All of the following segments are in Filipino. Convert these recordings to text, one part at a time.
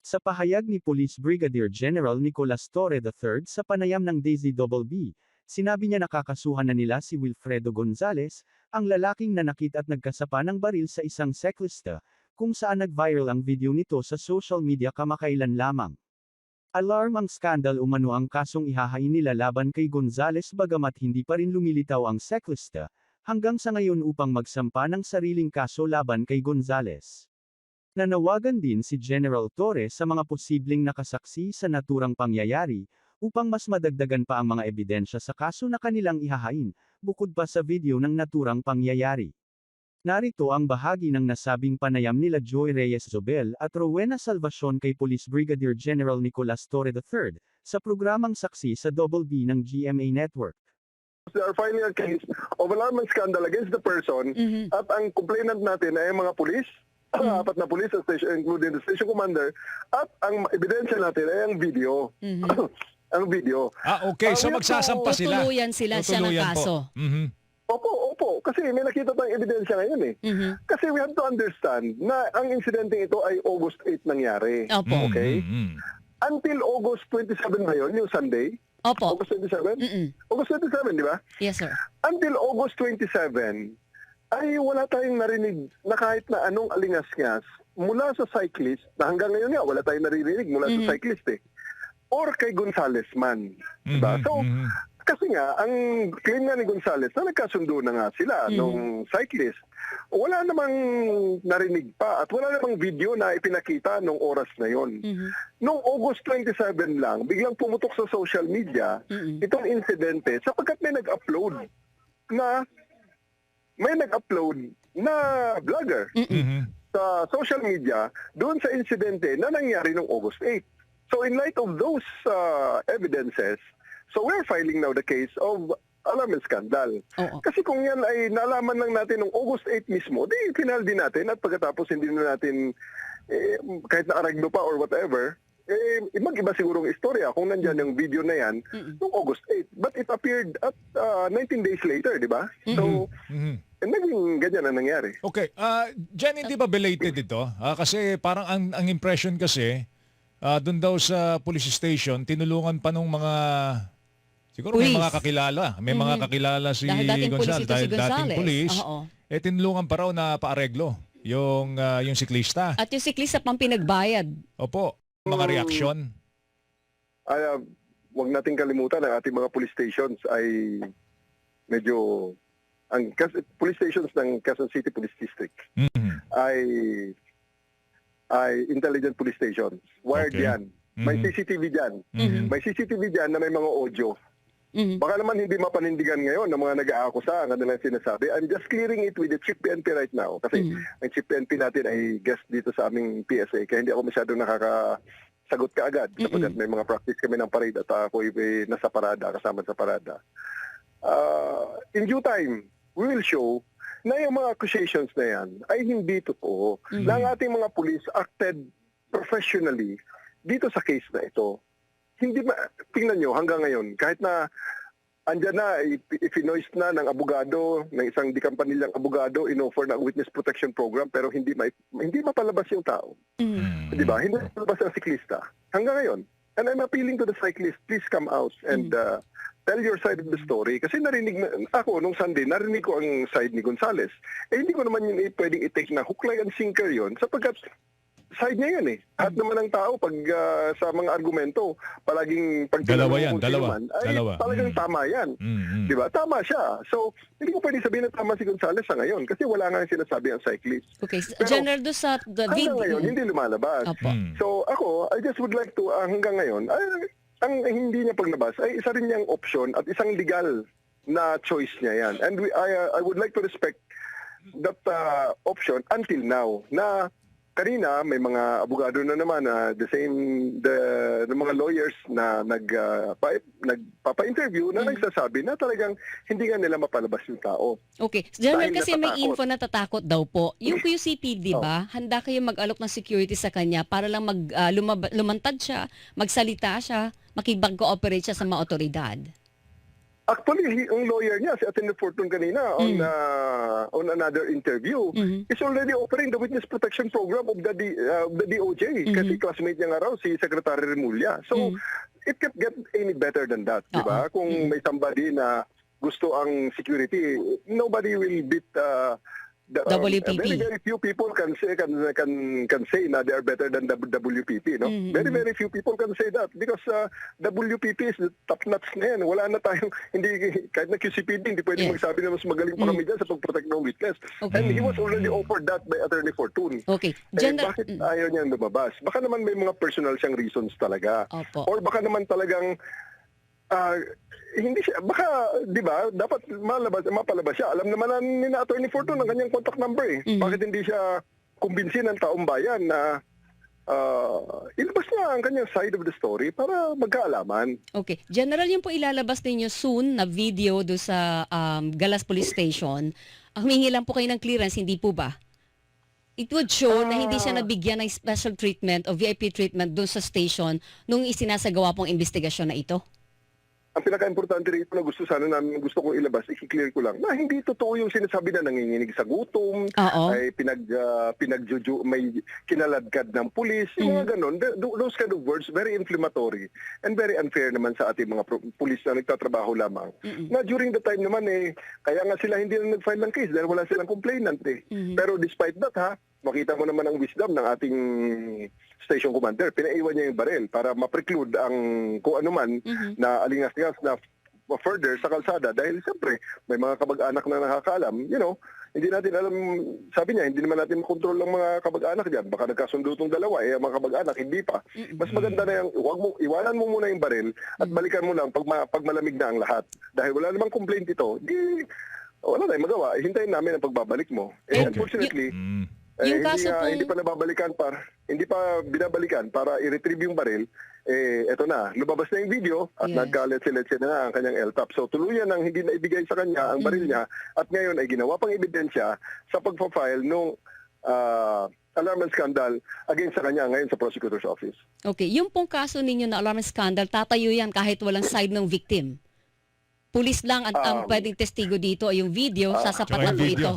Sa pahayag ni Police Brigadier General Nicolas Torre III sa panayam ng Daisy BB, sinabi niya nakakasuhan na nila si Wilfredo Gonzales, ang lalaking nanakit at nagkasapa ng baril sa isang cyclista, kung saan nag-viral ang video nito sa social media kamakailan lamang. Alarm ang skandal umano ang kasong ihahain nila laban kay Gonzales bagamat hindi pa rin lumilitaw ang cyclista, hanggang sa ngayon upang magsampa ng sariling kaso laban kay Gonzales. Nanawagan din si General Torre sa mga posibleng nakasaksi sa naturang pangyayari, upang mas madagdagan pa ang mga ebidensya sa kaso na kanilang ihahain, bukod pa sa video ng naturang pangyayari. Narito ang bahagi ng nasabing panayam nila Joy Reyes Zobel at Rowena Salvacion kay Police Brigadier General Nicolas Torre III, sa programang Saksi sa BB ng GMA Network. They are filing a case of alarm and scandal against the person at ang complainant natin ay mga pulis, apat na pulis sa station, including the station commander, at ang ebidensya natin ay ang video. Ang video. Okay. So magsasampa sila. Tutuluyan sila siya ng kaso. Opo. Kasi may nakita tayong ebidensya ngayon eh. Kasi we have to understand na ang insidente ito ay August 8 nangyari. Opo. Okay? Until August 27 ngayon, yung Sunday. Opo. August 27? August 27, di ba? Yes, sir. Until August 27, ay wala tayong narinig na kahit na anong alingas-ngas mula sa cyclist, na hanggang ngayon nga wala tayong naririnig mula sa cyclist eh, or kay Gonzales man. Diba? So, kasi nga, ang claim nga ni Gonzales na nagkasundo na nga sila nung cyclist, wala namang narinig pa at wala namang video na ipinakita nung oras na yon. Noong August 27 lang, biglang pumutok sa social media itong insidente sapagkat may nag-upload na vlogger sa social media doon sa insidente na nangyari noong August 8. So in light of those evidences, so we're filing now the case of alarm and scandal. Kasi kung yan ay nalaman lang natin noong August 8 mismo, di final din natin at pagkatapos hindi na natin kahit na aragno pa or whatever, mag-iba siguro ang istorya kung nandyan yung video na yan noong August 8. But it appeared at 19 days later, di ba? So, naging ganyan ang nangyari. Okay. Jen, hindi ba belated ito? Kasi parang ang impression kasi, doon daw sa police station, tinulungan pa nung mga, siguro may mga kakilala. May mga kakilala si Gonzales. Dahil dating police. Tinulungan pa raw na paareglo yung siklista. At yung siklista pang pinagbayad. Opo. Mga reaksyon. Huwag nating kalimutan ang ating mga police stations ay medyo ang police stations ng Quezon City Police District ay intelligent police stations. Wired yan. May CCTV dyan. May CCTV dyan na may mga audio. Baka naman hindi mapanindigan ngayon ng mga nag-aakusa ang kanilang sinasabi. I'm just clearing it with the Chief PNP right now. Kasi ang Chief PNP natin ay guest dito sa aming PSA. Kaya hindi ako masyadong nakakasagot kaagad. Sapagkat may mga practice kami ng parade at ako nasa parada, kasama sa parada. In due time, we will show na yung mga accusations na yan ay hindi totoo. Na ang ating mga police acted professionally dito sa case na ito. Hindi tingnan nyo hanggang ngayon, kahit na andyan na, if-noise na ng abogado, ng isang dikampanilyang abogado, in-offer na witness protection program, pero hindi mapalabas yung tao. Diba? Hindi mapalabas ang siklista. Hanggang ngayon. And I'm appealing to the cyclist, please come out and tell your side of the story. Kasi ako, nung Sunday, narinig ko ang side ni Gonzales. Hindi ko naman yun pwedeng i-take na hook, line, and sinker yun, sapagkat side niya yun eh. Lahat naman ng tao pag sa mga argumento, palaging Dalawa yan, dalawa. Talagang tama yan. Diba? Tama siya. So, hindi ko pwede sabihin na tama si Gonzales sa ngayon kasi wala nga sinasabi ang cyclist. Okay. Pero, General, do sa hanggang ngayon, hindi lumalabas. So, ako, I just would like to, hanggang ngayon, ang hindi niya paglabas ay isa rin niyang option at isang legal na choice niya yan. And I would like to respect that option until now na kanina may mga abogado na naman the mga lawyers na nagpapa-interview na nagsasabi na talagang hindi nga nila mapalabas yung tao. Okay. General, kasi may info na tatakot daw po. Yung QCP, di ba, handa kayo mag-alok ng security sa kanya para lang lumantad siya, magsalita siya, makipag-cooperate siya sa mga otoridad. Actually, ang lawyer niya, si Atty. Fortune kanina, on another interview, is already offering the witness protection program of the DOJ. Kasi classmate niya nga raw, si Secretary Remulla. So, it can't get any better than that, di ba? Kung may somebody na gusto ang security, nobody will beat WPP. very few people can say na they are better than the WPP, no? Very few people can say that because WPP is the top notch na yan. Wala na tayong kahit na QCPD hindi pwedeng magsabi na mas magaling pa kami dyan sa pag-protect ng witness. And he was already offered that by Attorney Fortune. Okay. Bakit ayaw niya lumabas? Baka naman may mga personal siyang reasons talaga. Opo. Or baka naman talagang hindi siya, baka, di ba, dapat mapalabas siya. Alam naman ni na Attorney Fortune ang kanyang contact number eh. Bakit hindi siya kumbinsin ng taong bayan na ilabas niya ang kanyang side of the story para magkaalaman. Okay. General, yung po ilalabas ninyo soon na video do sa Galas Police Station. Humingi lang po kayo ng clearance, hindi po ba? It would show na hindi siya nabigyan ng special treatment o VIP treatment doon sa station nung isinasagawa pong investigasyon na ito. Ang pinaka-importante rito na gusto kong ilabas, i-clear ko lang, na hindi totoo yung sinasabi na nanginginig sa gutom, ay may kinaladkad ng pulis, yung mga ganon. Those kind of words, very inflammatory and very unfair naman sa ating mga pulis na nagtatrabaho lamang. Na during the time naman kaya nga sila hindi na nag-file ng case dahil wala silang complainant Pero despite that makita mo naman ang wisdom ng ating station commander. Pinaiwan niya yung baril para ma-preclude ang kung ano man na alingas-ngas na further sa kalsada dahil siyempre may mga kamag-anak na nakakaalam. Hindi natin alam, sabi niya, hindi naman natin makontrol ang mga kamag-anak diyan. Baka nagkasundo itong dalawa, ang mga kamag-anak hindi pa. Mas maganda na yung, iwanan mo muna yung baril at balikan mo lang pag malamig na ang lahat. Dahil wala namang complaint ito, wala tayong magawa. Hintayin namin ang pagbabalik mo. Unfortunately, yung kaso hindi pa binabalikan para i-retrieve yung baril. Eto na, lumabas na yung video at nagka-letse-letse na ang kanyang LTAP. So tuluyan ang hindi na ibigay sa kanya ang baril niya at ngayon ay ginawa pang ebidensya sa pagpa-file nung alarm and scandal against sa kanya ngayon sa prosecutor's office. Okay, yung pong kaso ninyo na alarm and scandal, tatayo yan kahit walang side ng victim. Pulis lang ang pwedeng testigo dito, yung video, sasapat na po ito.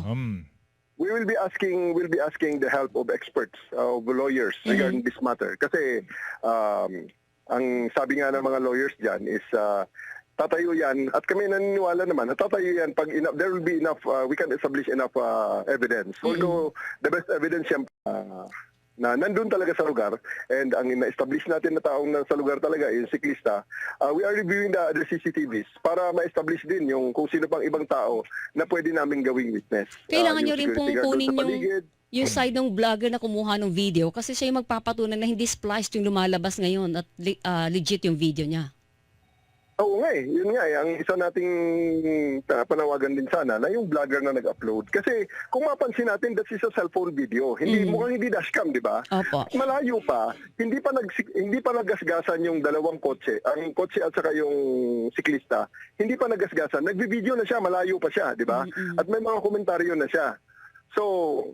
We will be asking the help of experts, of lawyers regarding this matter. Kasi ang sabi nga ng mga lawyers diyan is tatayo yan at kami naniniwala naman na tatayo yan pag there will be enough, we can establish enough evidence. Although the best evidence yan na nandun talaga sa lugar and ang na-establish natin na taong sa lugar talaga yung siklista, we are reviewing the CCTVs para ma-establish din yung kung sino pang ibang tao na pwede namin gawing witness. Kailangan nyo rin pong kunin yung side ng vlogger na kumuha ng video kasi siya yung magpapatunay na hindi spliced yung lumalabas ngayon at legit yung video niya. Oo nga yun nga ang isa nating panawagan din sana na yung vlogger na nag-upload. Kasi kung mapansin natin, that is a cellphone video. Mukhang hindi dashcam, di ba? Opo. Malayo pa, hindi pa naggasgasan yung dalawang kotse. Ang kotse at saka yung siklista, hindi pa naggasgasan. Nagbi-video na siya, malayo pa siya, di ba? At may mga komentaryo na siya. So,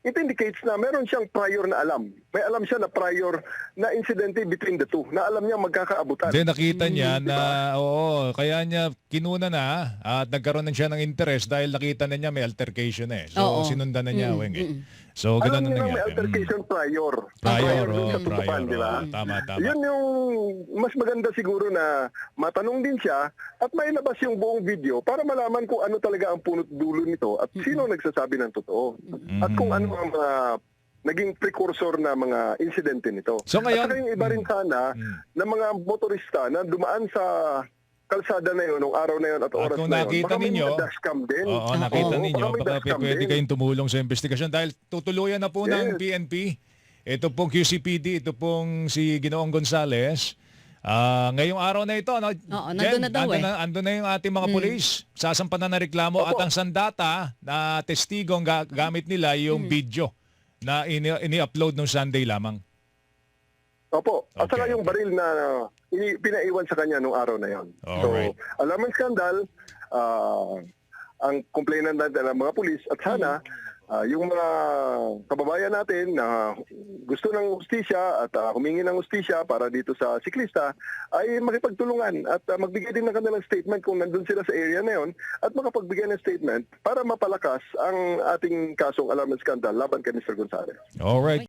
it indicates na meron siyang prior na alam. May alam siya na prior na incidente between the two. Na alam niya magkakaabutan. Hindi, nakita niya na, kaya niya kinuna na at nagkaroon na siya ng interest dahil nakita na niya may altercation So, sinundan na niya, So, alam ganun niya na na may nangyari. altercation prior. Prior, dun sa tutupan, di ba? Tama. Yun yung mas maganda siguro na matanong din siya at mailabas yung buong video para malaman kung ano talaga ang punot dulo nito at sino nagsasabi ng totoo. At kung ano ang mga naging precursor na mga insidente nito. So ngayon, at saka yung iba rin sana na mga motorista na dumaan sa kalsada na yun, nung araw na yun at oras kung na yun. nakita Baka may ninyo, mga dashcam din. Nakita ninyo, baka may baka dashcam pwede din. kayong tumulong sa investigasyon dahil tutuluyan na po ng PNP. Ito pong QCPD, ito pong si Ginoong Gonzales. Ngayong araw na ito, nandun na daw andun na yung ating mga pulis. Sasampan na reklamo at ang sandata na testigo gamit nila yung video na ini-upload nung Sunday lamang. Opo. At saka Okay, yung baril na pinaiwan sa kanya nung araw na yon. Alright. So, alarm and scandal, ang complainant natin ng mga pulis at sana yung mga kababayan natin na gusto ng hustisya at humingi ng hustisya para dito sa siklista ay makipagtulungan at magbigay din ng kanilang statement kung nandun sila sa area na yon at makapagbigay ng statement para mapalakas ang ating kasong alarm and scandal laban kay Mr. Gonzales. Alright.